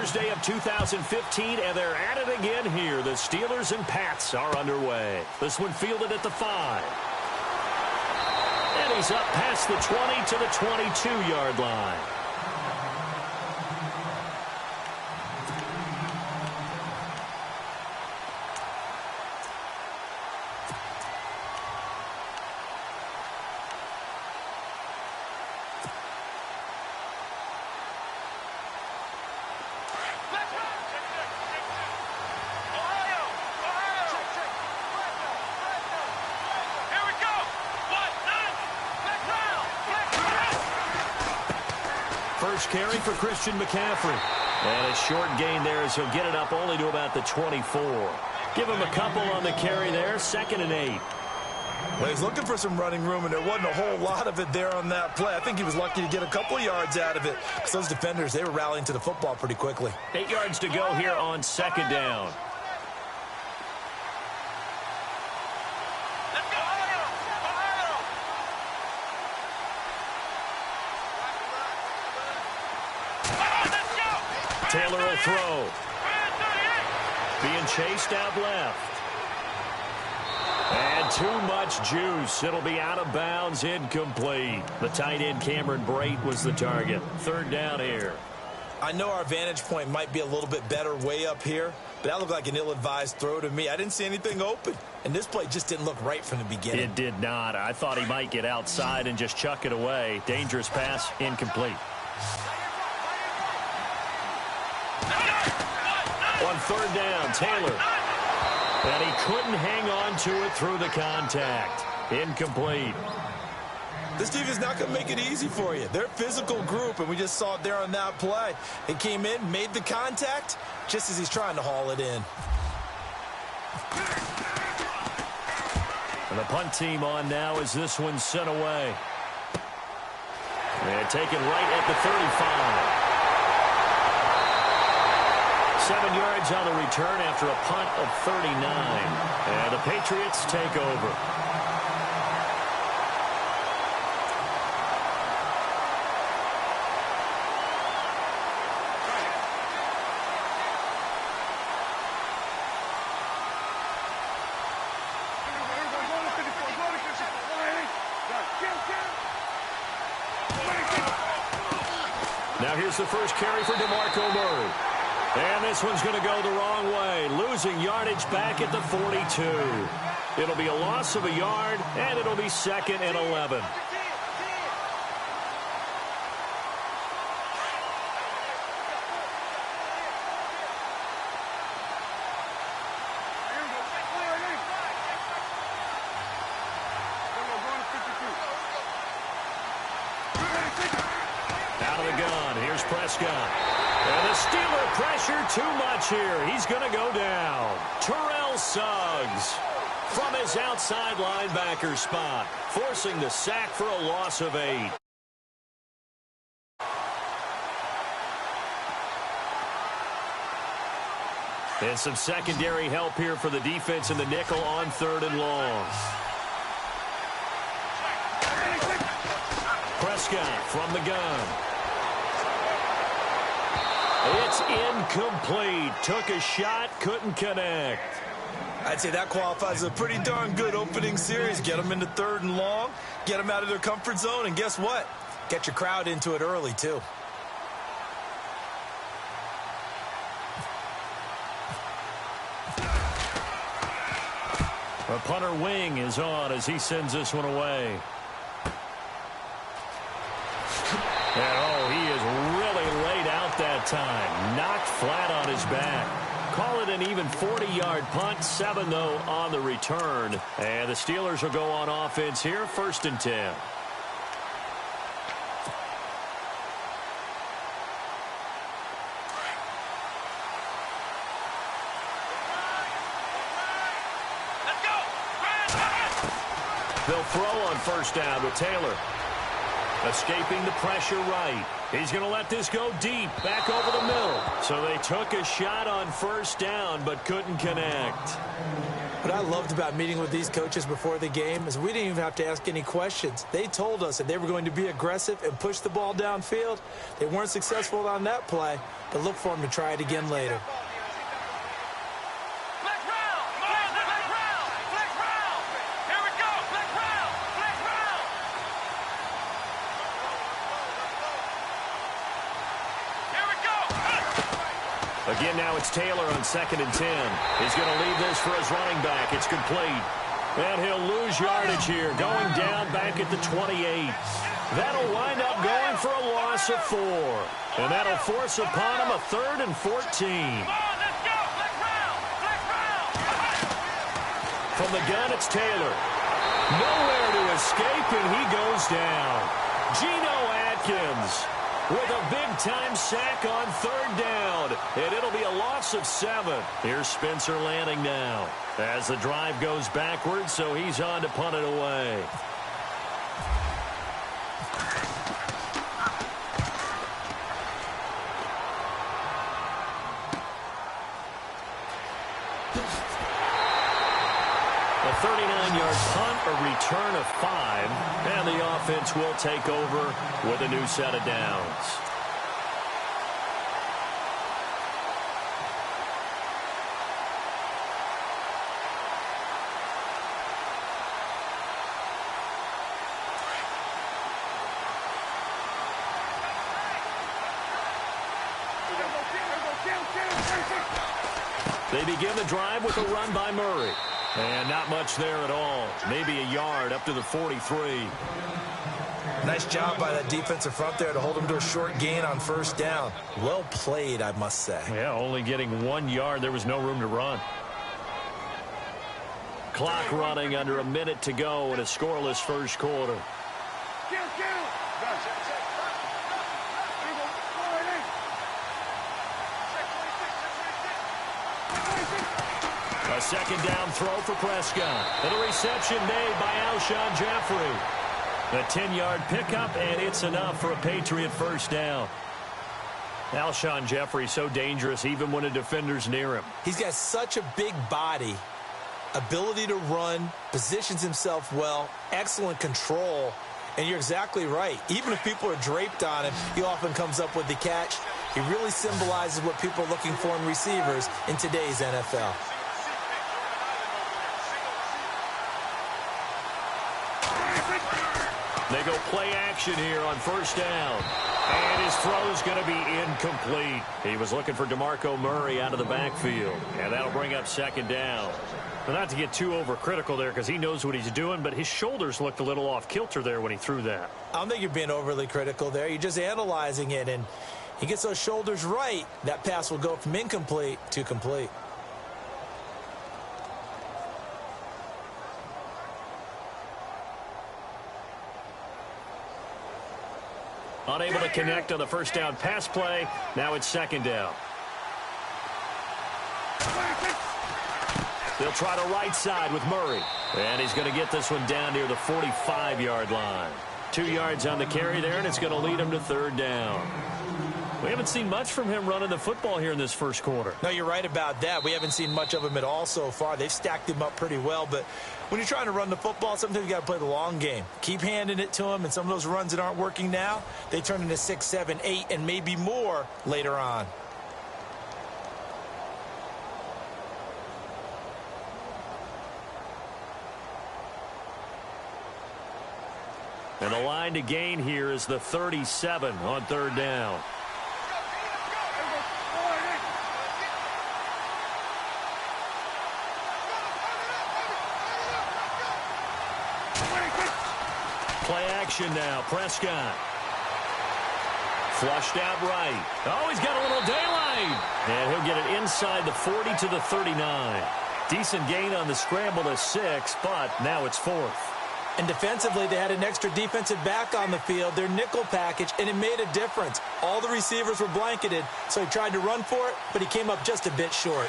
Thursday of 2015, and they're at it again here. The Steelers and Pats are underway. This one fielded at the 5. And he's up past the 20 to the 22-yard line. First carry for Christian McCaffrey. And a short gain there as he'll get it up only to about the 24. Give him a couple on the carry there. 2nd and 8. Well, he's looking for some running room, and there wasn't a whole lot of it there on that play. I think he was lucky to get a couple of yards out of it. Because those defenders, they were rallying to the football pretty quickly. 8 yards to go here on 2nd down. Taylor will throw. Being chased out left. And too much juice. It'll be out of bounds, incomplete. The tight end Cameron Brate was the target. 3rd down here. I know our vantage point might be a little bit better way up here, but that looked like an ill-advised throw to me. I didn't see anything open, and this play just didn't look right from the beginning. It did not. I thought he might get outside and just chuck it away. Dangerous pass, incomplete. On 3rd down, Taylor. And he couldn't hang on to it through the contact. Incomplete. This team is not going to make it easy for you. They're a physical group, and we just saw it there on that play. He came in, made the contact, just as he's trying to haul it in. And the punt team on now as this one's sent away. And taken right at the 35. 7 yards on the return after a punt of 39. And the Patriots take over. Now here's the first carry for DeMarco Murray. And this one's going to go the wrong way, losing yardage back at the 42. It'll be a loss of a yard, and it'll be 2nd and 11. Out of the gun, here's Prescott. And the Steeler pressure too much here. He's going to go down. Terrell Suggs from his outside linebacker spot, forcing the sack for a loss of 8. And some secondary help here for the defense in the nickel on 3rd and long. Prescott from the gun. It's incomplete. Took a shot, couldn't connect. I'd say that qualifies as a pretty darn good opening series. Get them into 3rd and long, get them out of their comfort zone, and guess what? Get your crowd into it early, too. The punter wing is on as he sends this one away. And oh, he is really laid out that time. Knocked flat on his back. Call it an even 40-yard punt. 7, though, on the return. And the Steelers will go on offense here. 1st and 10. They'll throw on 1st down with Taylor. Escaping the pressure right. He's going to let this go deep, back over the middle. So they took a shot on 1st down, but couldn't connect. What I loved about meeting with these coaches before the game is we didn't even have to ask any questions. They told us that they were going to be aggressive and push the ball downfield. They weren't successful on that play, but look for them to try it again later. Again, now it's Taylor on 2nd and 10. He's going to leave this for his running back. It's complete. And he'll lose yardage here, going down back at the 28. That'll wind up going for a loss of 4. And that'll force upon him a 3rd and 14. From the gun, it's Taylor. Nowhere to escape, and he goes down. Geno Atkins with a big-time sack on 3rd down, and it'll be a loss of 7. Here's Spencer Lanning now as the drive goes backwards, so he's on to punt it away. A 39-yard punt, a return of 5, and the offense will take over with a new set of downs. They begin the drive with a run by Murray. And not much there at all. Maybe a yard up to the 43. Nice job by that defensive front there to hold him to a short gain on 1st down. Well played, I must say. Yeah, only getting 1 yard. There was no room to run. Clock running under a minute to go in a scoreless first quarter. A 2nd down throw for Prescott. And a reception made by Alshon Jeffrey. A 10-yard pickup, and it's enough for a Patriot 1st down. Alshon Jeffrey so dangerous even when a defender's near him. He's got such a big body, ability to run, positions himself well, excellent control. And you're exactly right. Even if people are draped on him, he often comes up with the catch. He really symbolizes what people are looking for in receivers in today's NFL. They go play action here on 1st down. And his throw's going to be incomplete. He was looking for DeMarco Murray out of the backfield. And that'll bring up 2nd down. But not to get too overcritical there because he knows what he's doing, but his shoulders looked a little off kilter there when he threw that. I don't think you're being overly critical there. You're just analyzing it, and he gets those shoulders right. That pass will go from incomplete to complete. Unable to connect on the 1st down pass play. Now it's 2nd down. They'll try to right side with Murray. And he's going to get this one down near the 45-yard line. 2 yards on the carry there, and it's going to lead him to 3rd down. We haven't seen much from him running the football here in this first quarter. No, you're right about that. We haven't seen much of him at all so far. They've stacked him up pretty well, but when you're trying to run the football, sometimes you got to play the long game. Keep handing it to him, and some of those runs that aren't working now, they turn into 6, 7, 8, and maybe more later on. And the line to gain here is the 37 on 3rd down. Play action now. Prescott. Flushed out right. Oh, he's got a little daylight. And he'll get it inside the 40 to the 39. Decent gain on the scramble to 6, but now it's 4th. And defensively, they had an extra defensive back on the field, their nickel package, and it made a difference. All the receivers were blanketed, so he tried to run for it, but he came up just a bit short.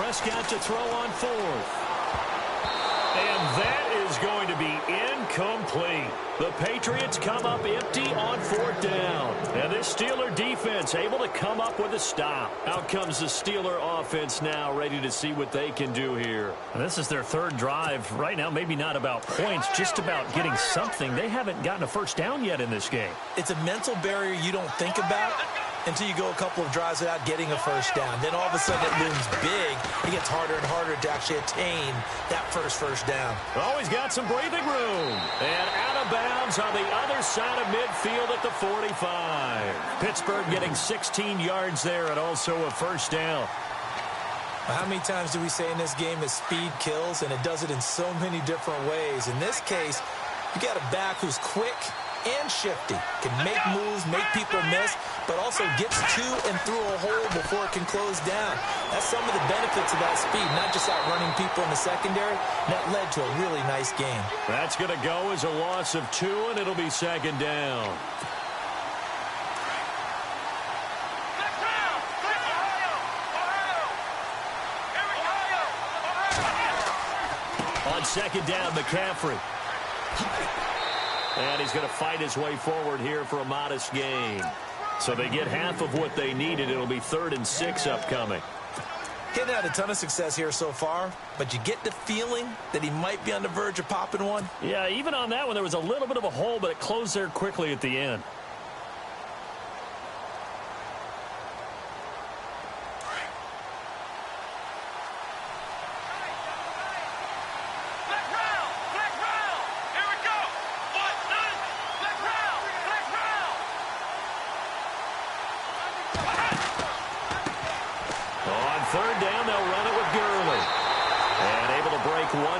Prescott to throw on fourth. And that is going to be incomplete. The Patriots come up empty on fourth down. And this Steeler defense able to come up with a stop. Out comes the Steeler offense now, ready to see what they can do here. And this is their third drive. Right now, maybe not about points, just about getting something. They haven't gotten a first down yet in this game. It's a mental barrier you don't think about until you go a couple of drives without getting a first down. Then all of a sudden it looms big. It gets harder and harder to actually attain that first down. Always got some breathing room. And out of bounds on the other side of midfield at the 45. Pittsburgh getting 16 yards there and also a first down. How many times do we say in this game that speed kills, and it does it in so many different ways? In this case, you got a back who's quick and shifty, can make moves, make people miss, but also gets to and through a hole before it can close down. That's some of the benefits of that speed, not just outrunning people in the secondary. That led to a really nice game. That's going to go as a loss of 2, and it'll be second down. On second down, McCaffrey. And he's going to fight his way forward here for a modest gain. So they get half of what they needed. It'll be 3rd and 6 upcoming. Getting had a ton of success here so far, but you get the feeling that he might be on the verge of popping one. Yeah, even on that one, there was a little bit of a hole, but it closed there quickly at the end.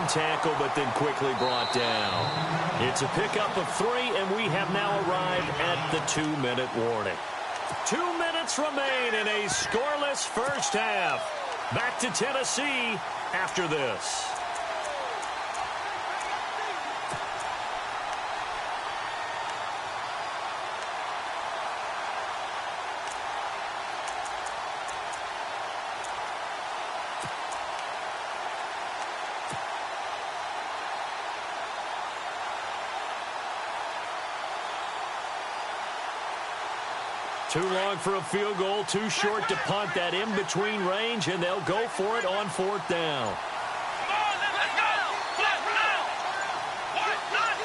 Tackle, but then quickly brought down. It's a pickup of 3, and we have now arrived at the 2-minute warning. 2 minutes remain in a scoreless first half. Back to Tennessee after this. Too long for a field goal, too short to punt. That in-between range, and they'll go for it on 4th down.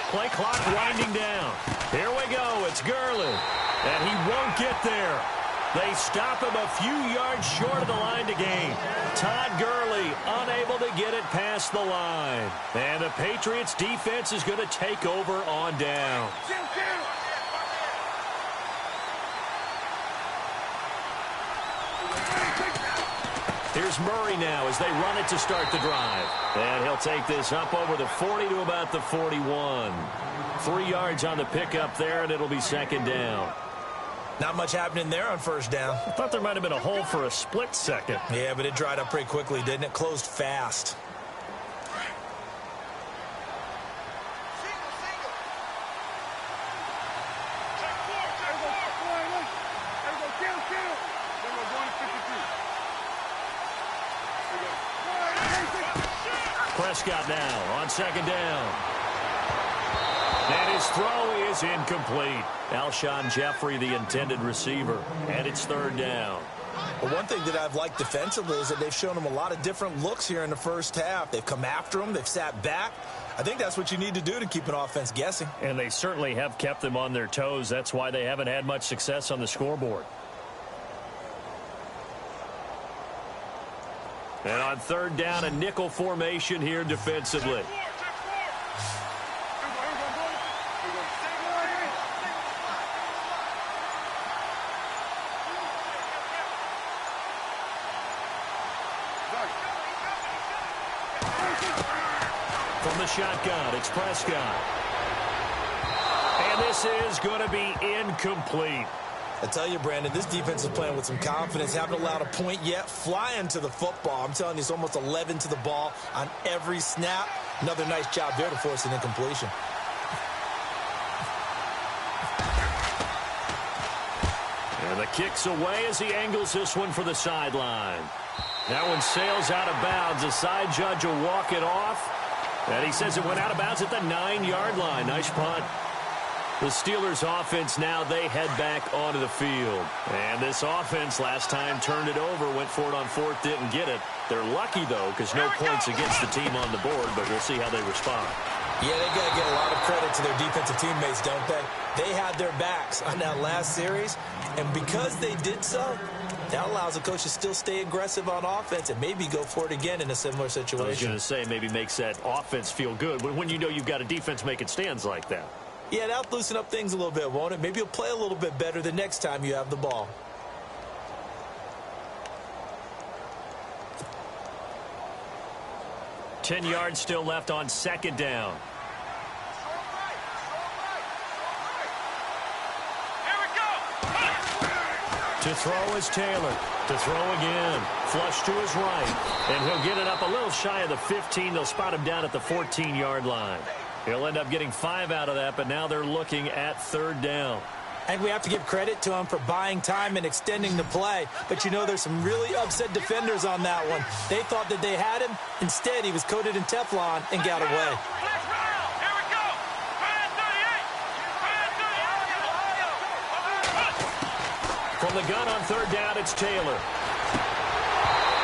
Play clock winding down. Here we go. It's Gurley, and he won't get there. They stop him a few yards short of the line to gain. Todd Gurley unable to get it past the line. And the Patriots defense is going to take over on down. Here's Murray now as they run it to start the drive. And he'll take this up over the 40 to about the 41. 3 yards on the pickup there, and it'll be second down. Not much happening there on first down. I thought there might have been a hole for a split second. Yeah, but it dried up pretty quickly, didn't it? Closed fast. Prescott now on second down. And his throw is incomplete. Alshon Jeffrey, the intended receiver. And it's 3rd down. Well, one thing that I've liked defensively is that they've shown him a lot of different looks here in the first half. They've come after him. They've sat back. I think that's what you need to do to keep an offense guessing. And they certainly have kept them on their toes. That's why they haven't had much success on the scoreboard. And on 3rd down, a nickel formation here defensively. From the shotgun, it's Prescott. And this is going to be incomplete. I tell you, Brandon, this defense is playing with some confidence. Haven't allowed a point yet. Flying to the football. I'm telling you, it's almost 11 to the ball on every snap. Another nice job there to force an incompletion. And the kick's away as he angles this one for the sideline. That one sails out of bounds. The side judge will walk it off. And he says it went out of bounds at the 9-yard line. Nice punt. The Steelers offense now, they head back onto the field. And this offense last time turned it over, went for it on fourth, didn't get it. They're lucky, though, because no points against the team on the board, but we'll see how they respond. Yeah, they got to get a lot of credit to their defensive teammates, don't they? They had their backs on that last series, and because they did so, that allows the coach to still stay aggressive on offense and maybe go for it again in a similar situation. I was going to say maybe makes that offense feel good when you know you've got a defense making stands like that. Yeah, that'll loosen up things a little bit, won't it? Maybe you'll play a little bit better the next time you have the ball. Ten yards still left on second down. To throw is Taylor. To throw again. Flush to his right. And he'll get it up a little shy of the 15. They'll spot him down at the 14-yard line. He'll end up getting 5 out of that, but now they're looking at third down. And we have to give credit to him for buying time and extending the play. But, you know, there's some really upset defenders on that one. They thought that they had him. Instead, he was coated in Teflon and got away. From the gun on third down, it's Taylor.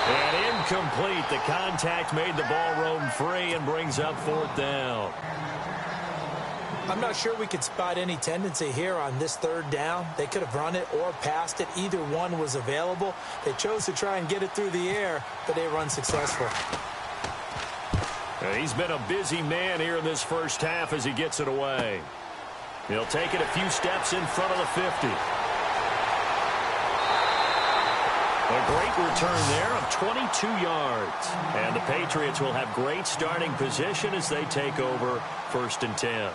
And incomplete. The contact made the ball roam free and brings up fourth down. I'm not sure we could spot any tendency here on this third down. They could have run it or passed it. Either one was available. They chose to try and get it through the air, but they were unsuccessful. He's been a busy man here in this first half as he gets it away. He'll take it a few steps in front of the 50. A great return there of 22 yards. And the Patriots will have great starting position as they take over first and 10.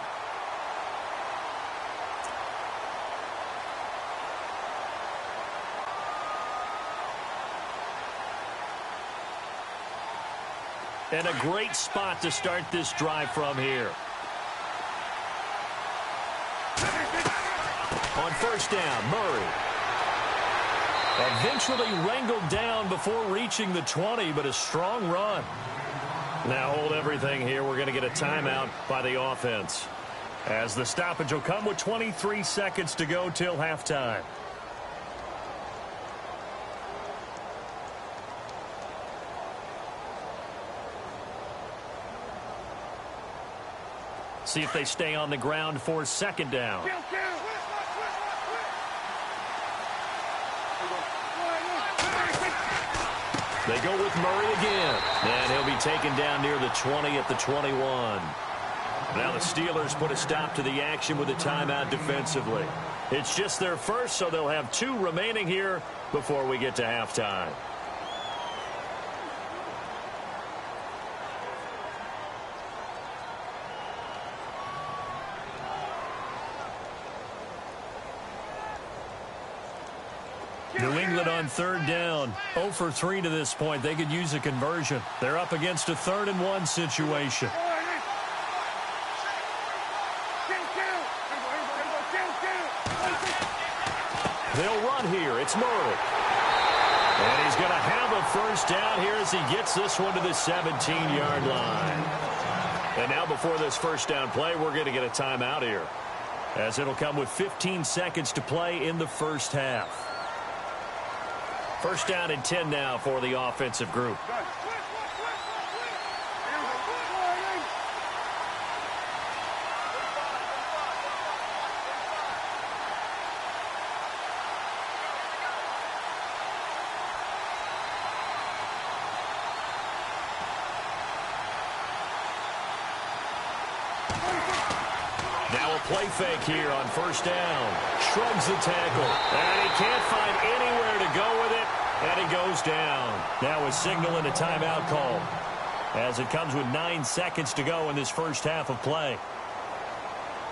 And a great spot to start this drive from here. On first down, Murray. Eventually wrangled down before reaching the 20, but a strong run. Now hold everything here. We're going to get a timeout by the offense, as the stoppage will come with 23 seconds to go till halftime. See if they stay on the ground for second down. They go with Murray again. And he'll be taken down near the 20 at the 21. Now the Steelers put a stop to the action with a timeout defensively. It's just their first, so they'll have 2 remaining here before we get to halftime. New England on third down, 0 for 3 to this point. They could use a conversion. They're up against a 3rd and 1 situation. They'll run here. It's Murray. And he's going to have a first down here as he gets this one to the 17-yard line. And now before this first down play, we're going to get a timeout here, as it'll come with 15 seconds to play in the first half. First down and 10 now for the offensive group. Now a play fake here on first down. Shrugs the tackle. And he can't find anywhere to go with it. And he goes down. Now a signal and a timeout call, as it comes with 9 seconds to go in this first half of play.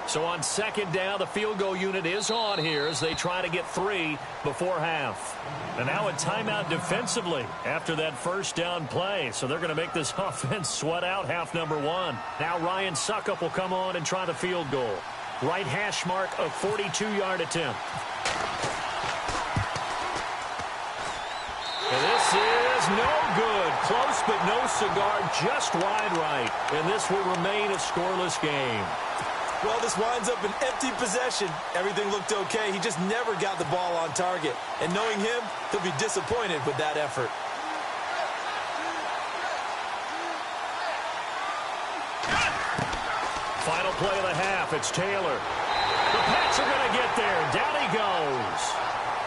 So on second down, the field goal unit is on here as they try to get 3 before half. And now a timeout defensively after that first down play. So they're going to make this offense sweat out half number 1. Now Ryan Suckup will come on and try the field goal. Right hash mark, a 42-yard attempt. And this is is no good. Close, but no cigar, just wide right. And this will remain a scoreless game. Well, this winds up an empty possession. Everything looked okay. He just never got the ball on target. And knowing him, he'll be disappointed with that effort. Final play of the half. It's Taylor. The Pats are going to get there. Down he goes.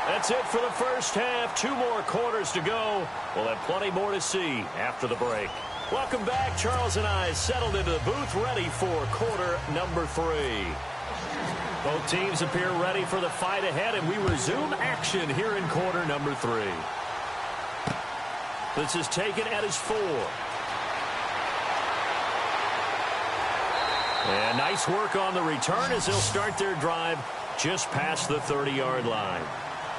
That's it for the first half. 2 more quarters to go. We'll have plenty more to see after the break. Welcome back. Charles and I settled into the booth, ready for quarter number 3. Both teams appear ready for the fight ahead, and we resume action here in quarter number 3. This is taken at his 4. And nice work on the return as they'll start their drive just past the 30-yard line.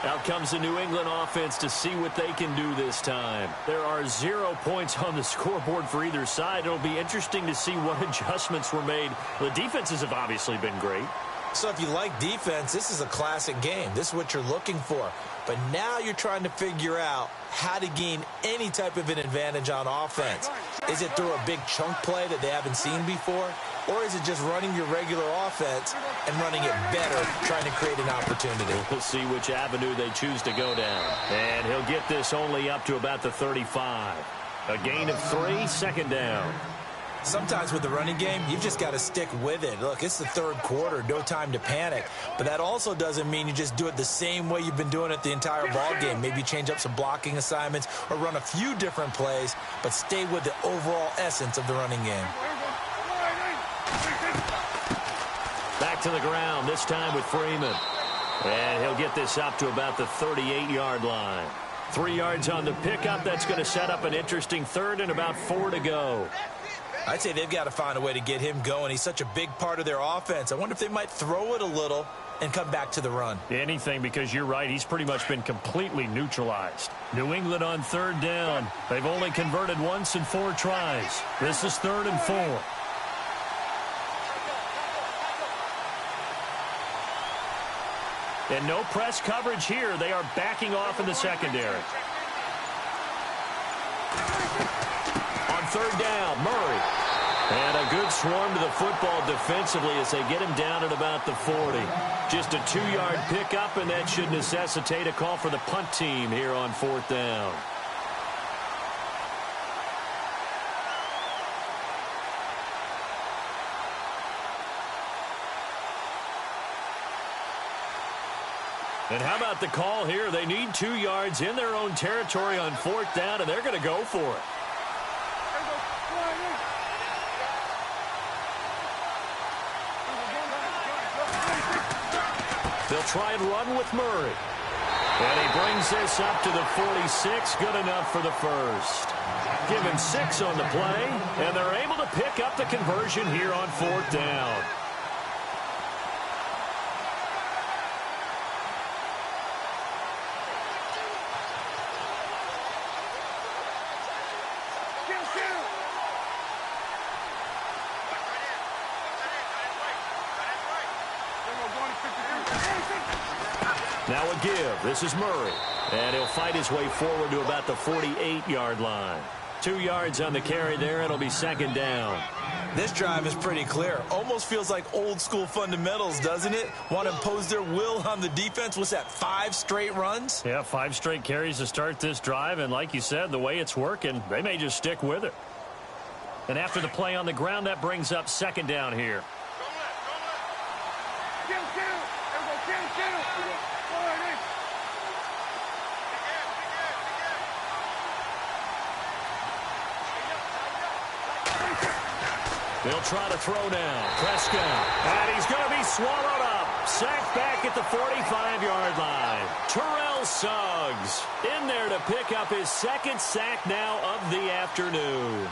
Out comes the New England offense to see what they can do this time. There are 0 points on the scoreboard for either side. It'll be interesting to see what adjustments were made. The defenses have obviously been great. So if you like defense, this is a classic game. This is what you're looking for. But now you're trying to figure out how to gain any type of an advantage on offense. Is it through a big chunk play that they haven't seen before? Or is it just running your regular offense and running it better, trying to create an opportunity? We'll see which avenue they choose to go down. And he'll get this only up to about the 35. A gain of 3, second down. Sometimes with the running game, you've just got to stick with it. Look, it's the third quarter, no time to panic. But that also doesn't mean you just do it the same way you've been doing it the entire ball game. Maybe change up some blocking assignments or run a few different plays, but stay with the overall essence of the running game. Back to the ground, this time with Freeman. And he'll get this up to about the 38-yard line. 3 yards on the pickup. That's going to set up an interesting third and about 4 to go. I'd say they've got to find a way to get him going. He's such a big part of their offense. I wonder if they might throw it a little and come back to the run. Anything, because you're right. He's pretty much been completely neutralized. New England on third down. They've only converted once in 4 tries. This is 3rd and 4. And no press coverage here. They are backing off in the secondary. On third down, Murray. And a good swarm to the football defensively as they get him down at about the 40. Just a 2-yard pickup, and that should necessitate a call for the punt team here on 4th down. And how about the call here? They need 2 yards in their own territory on 4th down, and they're going to go for it. They'll try and run with Murray. And he brings this up to the 46. Good enough for the first. Given 6 on the play, and they're able to pick up the conversion here on 4th down. Now a give. This is Murray. And he'll fight his way forward to about the 48-yard line. 2 yards on the carry there. It'll be 2nd down. This drive is pretty clear. Almost feels like old school fundamentals, doesn't it? Want to impose their will on the defense. What's that, 5 straight runs? Yeah, 5 straight carries to start this drive. And like you said, the way it's working, they may just stick with it. And after the play on the ground, that brings up 2nd down here. They'll try to throw now. Prescott. And he's going to be swallowed up. Sacked back at the 45-yard line. Terrell Suggs in there to pick up his 2nd sack now of the afternoon.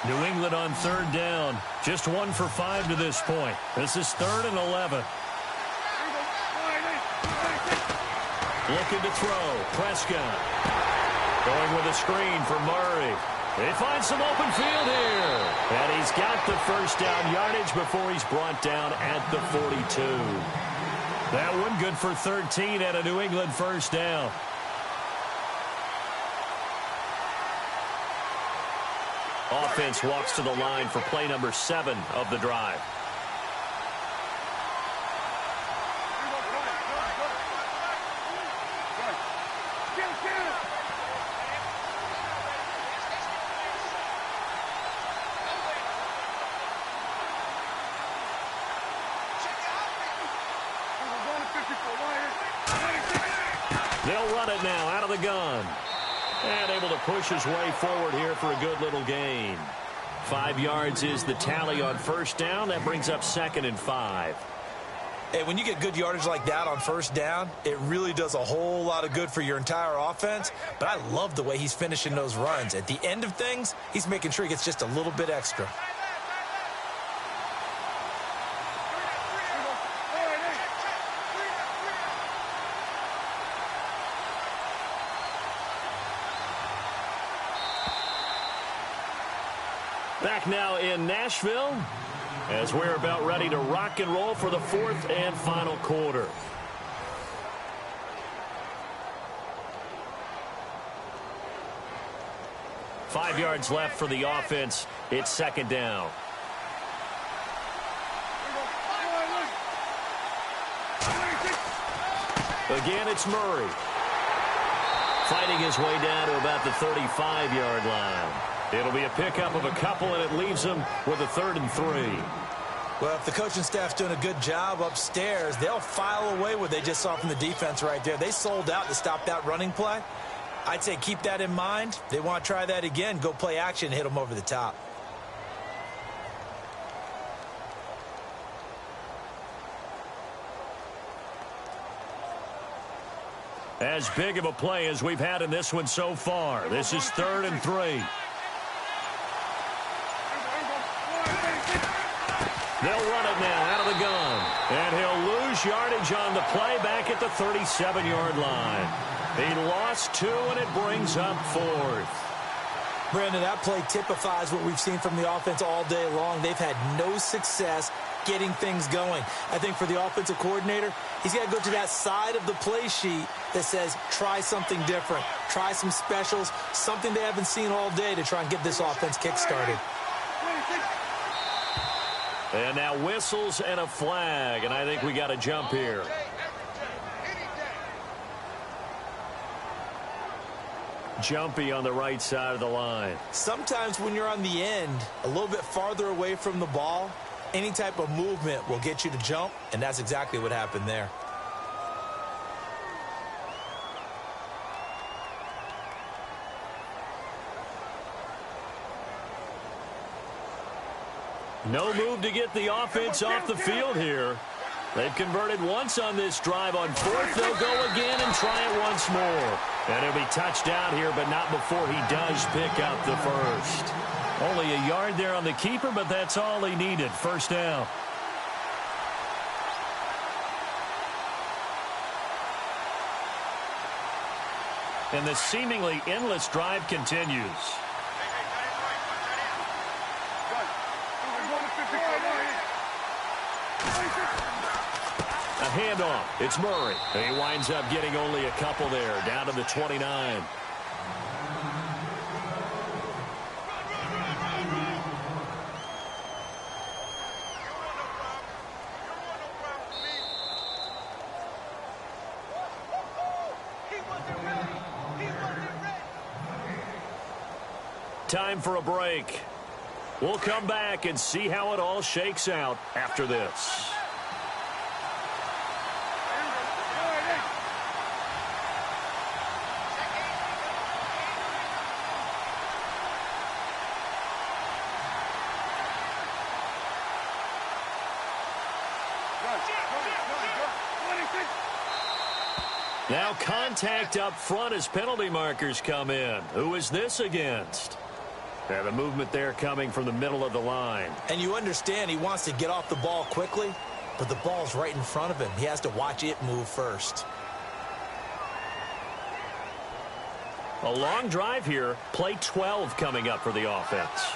New England on 3rd down. Just 1 for 5 to this point. This is 3rd and 11. Looking to throw. Prescott. Going with a screen for Murray. They find some open field here. And he's got the first down yardage before he's brought down at the 42. That one good for 13 and a New England first down. Offense walks to the line for play number 7 of the drive. They'll run it now out of the gun. And able to push his way forward here for a good little gain. 5 yards is the tally on first down. That brings up 2nd and 5. Hey, when you get good yardage like that on first down, it really does a whole lot of good for your entire offense. But I love the way he's finishing those runs. At the end of things, he's making sure he gets just a little bit extra. Back now in Nashville as we're about ready to rock and roll for the 4th and final quarter. Five yards left for the offense. It's 2nd down. Again, it's Murray. Fighting his way down to about the 35-yard line. It'll be a pickup of a couple, and it leaves them with a 3rd and 3. Well, if the coaching staff's doing a good job upstairs, they'll file away what they just saw from the defense right there. They sold out to stop that running play. I'd say keep that in mind. They want to try that again. Go play action and hit them over the top. As big of a play as we've had in this one so far. This is 3rd and 3. They'll run it now out of the gun. And he'll lose yardage on the play back at the 37-yard line. He lost 2, and it brings up 4th. Brandon, that play typifies what we've seen from the offense all day long. They've had no success getting things going. I think for the offensive coordinator, he's got to go to that side of the play sheet that says try something different, try some specials, something they haven't seen all day to try and get this offense kick-started. And now whistles and a flag, and I think we got a jump here. Jumpy on the right side of the line. Sometimes when you're on the end, a little bit farther away from the ball, any type of movement will get you to jump, and that's exactly what happened there. No move to get the offense off the field here. They've converted once on this drive. On 4th, they'll go again and try it once more. And he'll be touchdown here, but not before he does pick up the first. Only a yard there on the keeper, but that's all he needed. First down. And the seemingly endless drive continues. A handoff. It's Murray. And he winds up getting only a couple there, down to the 29. Time for a break. We'll come back and see how it all shakes out after this. Now contact up front as penalty markers come in. Who is this against? Yeah, the movement there coming from the middle of the line. And you understand he wants to get off the ball quickly, but the ball's right in front of him. He has to watch it move first. A long drive here. Play 12 coming up for the offense.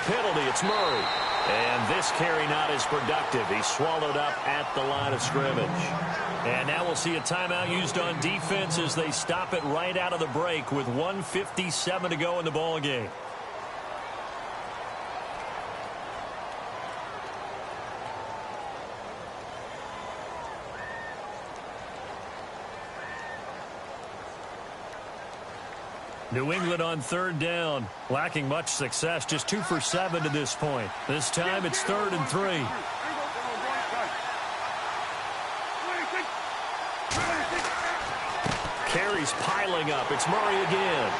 penalty. It's Murray. And this carry not as productive. He's swallowed up at the line of scrimmage. And now we'll see a timeout used on defense as they stop it right out of the break with 1:57 to go in the ball game. New England on third down, lacking much success, just 2 for 7 to this point. This time it's 3rd and 3. Carries piling up. It's Murray again.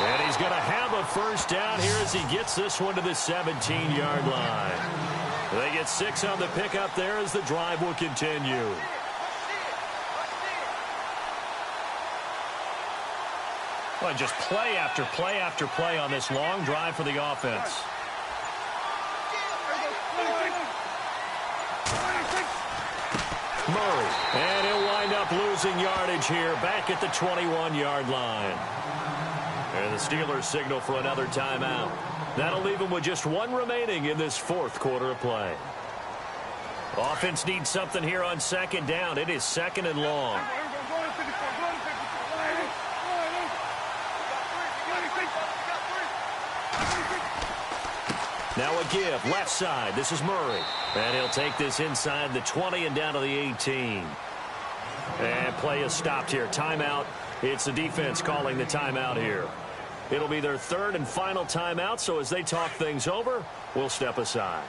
And he's going to have a first down here as he gets this one to the 17-yard line. They get 6 on the pickup there as the drive will continue. Well, just play after play after play on this long drive for the offense. Murray, and he'll wind up losing yardage here back at the 21-yard line. And the Steelers signal for another timeout. That'll leave them with just 1 remaining in this 4th quarter of play. Offense needs something here on 2nd down. It is 2nd and long. Now a give, left side. This is Murray. And he'll take this inside the 20 and down to the 18. And play is stopped here. Timeout. It's the defense calling the timeout here. It'll be their 3rd and final timeout, so as they talk things over, we'll step aside.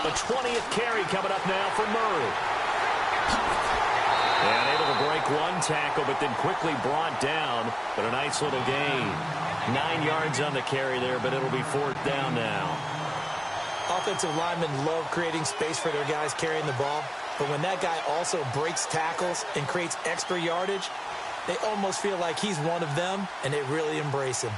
The 20th carry coming up now for Murray. And able to break 1 tackle, but then quickly brought down. But a nice little gain. 9 yards on the carry there, but it'll be 4th down now. Offensive linemen love creating space for their guys carrying the ball. But when that guy also breaks tackles and creates extra yardage, they almost feel like he's one of them, and they really embrace him.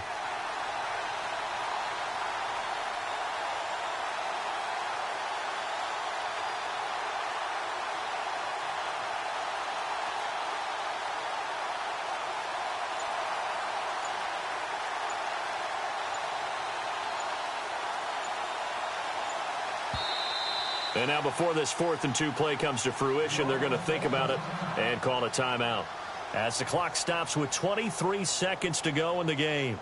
And now before this 4th and 2 play comes to fruition, they're going to think about it and call a timeout. As the clock stops with 23 seconds to go in the game.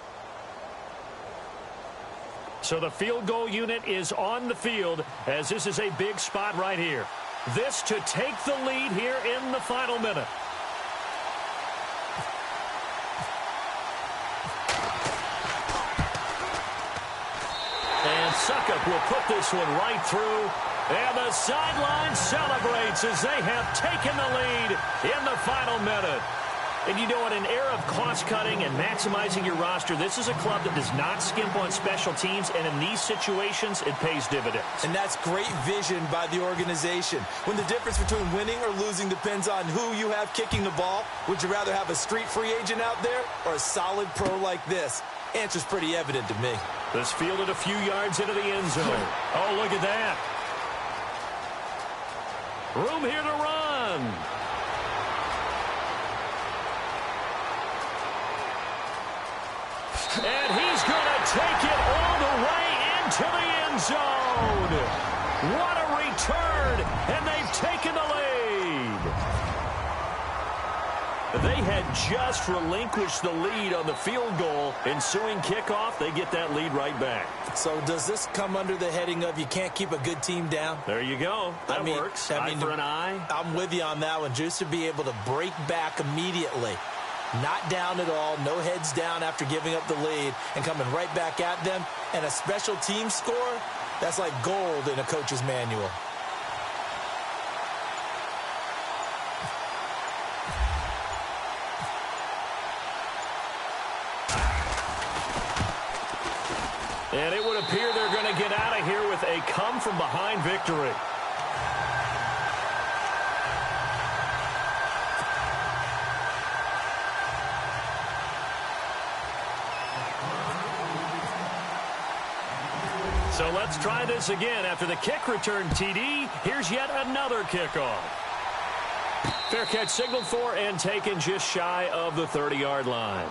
So the field goal unit is on the field as this is a big spot right here. This to take the lead here in the final minute. And Suckup will put this one right through. And the sideline celebrates as they have taken the lead in the final minute. And you know, in an era of cost-cutting and maximizing your roster, this is a club that does not skimp on special teams, and in these situations, it pays dividends. And that's great vision by the organization. When the difference between winning or losing depends on who you have kicking the ball, would you rather have a street free agent out there or a solid pro like this? Answer's pretty evident to me. This fielded a few yards into the end zone. Oh, look at that. Room here to run. And he's going to take it all the way into the end zone. What a return, and they've taken the lead. They had just relinquished the lead on the field goal. Ensuing kickoff, they get that lead right back. So does this come under the heading of you can't keep a good team down? There you go. That works. Eye for an eye. I'm with you on that one. Just to be able to break back immediately. Not down at all. No heads down after giving up the lead and coming right back at them. And a special team score, that's like gold in a coach's manual. And it would appear they're going to get out of here with a come-from-behind victory. So let's try this again. After the kick return TD, here's yet another kickoff. Fair catch signaled for and taken just shy of the 30-yard line.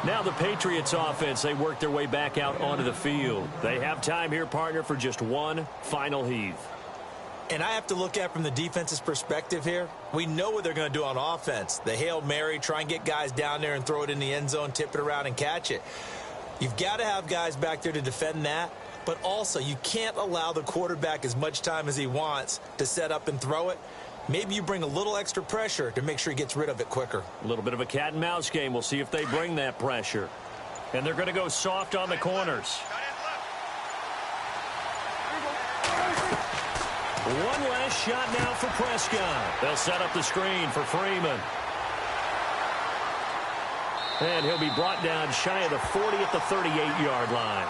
Now the Patriots offense, they work their way back out onto the field. They have time here, partner, for just one final heave. And I have to look at from the defense's perspective here. We know what they're going to do on offense. The Hail Mary, try and get guys down there and throw it in the end zone, tip it around and catch it. You've got to have guys back there to defend that. But also, you can't allow the quarterback as much time as he wants to set up and throw it. Maybe you bring a little extra pressure to make sure he gets rid of it quicker. A little bit of a cat and mouse game. We'll see if they bring that pressure. And they're going to go soft on the corners. One last shot now for Prescott. They'll set up the screen for Freeman. And he'll be brought down shy of the 40 at the 38-yard line.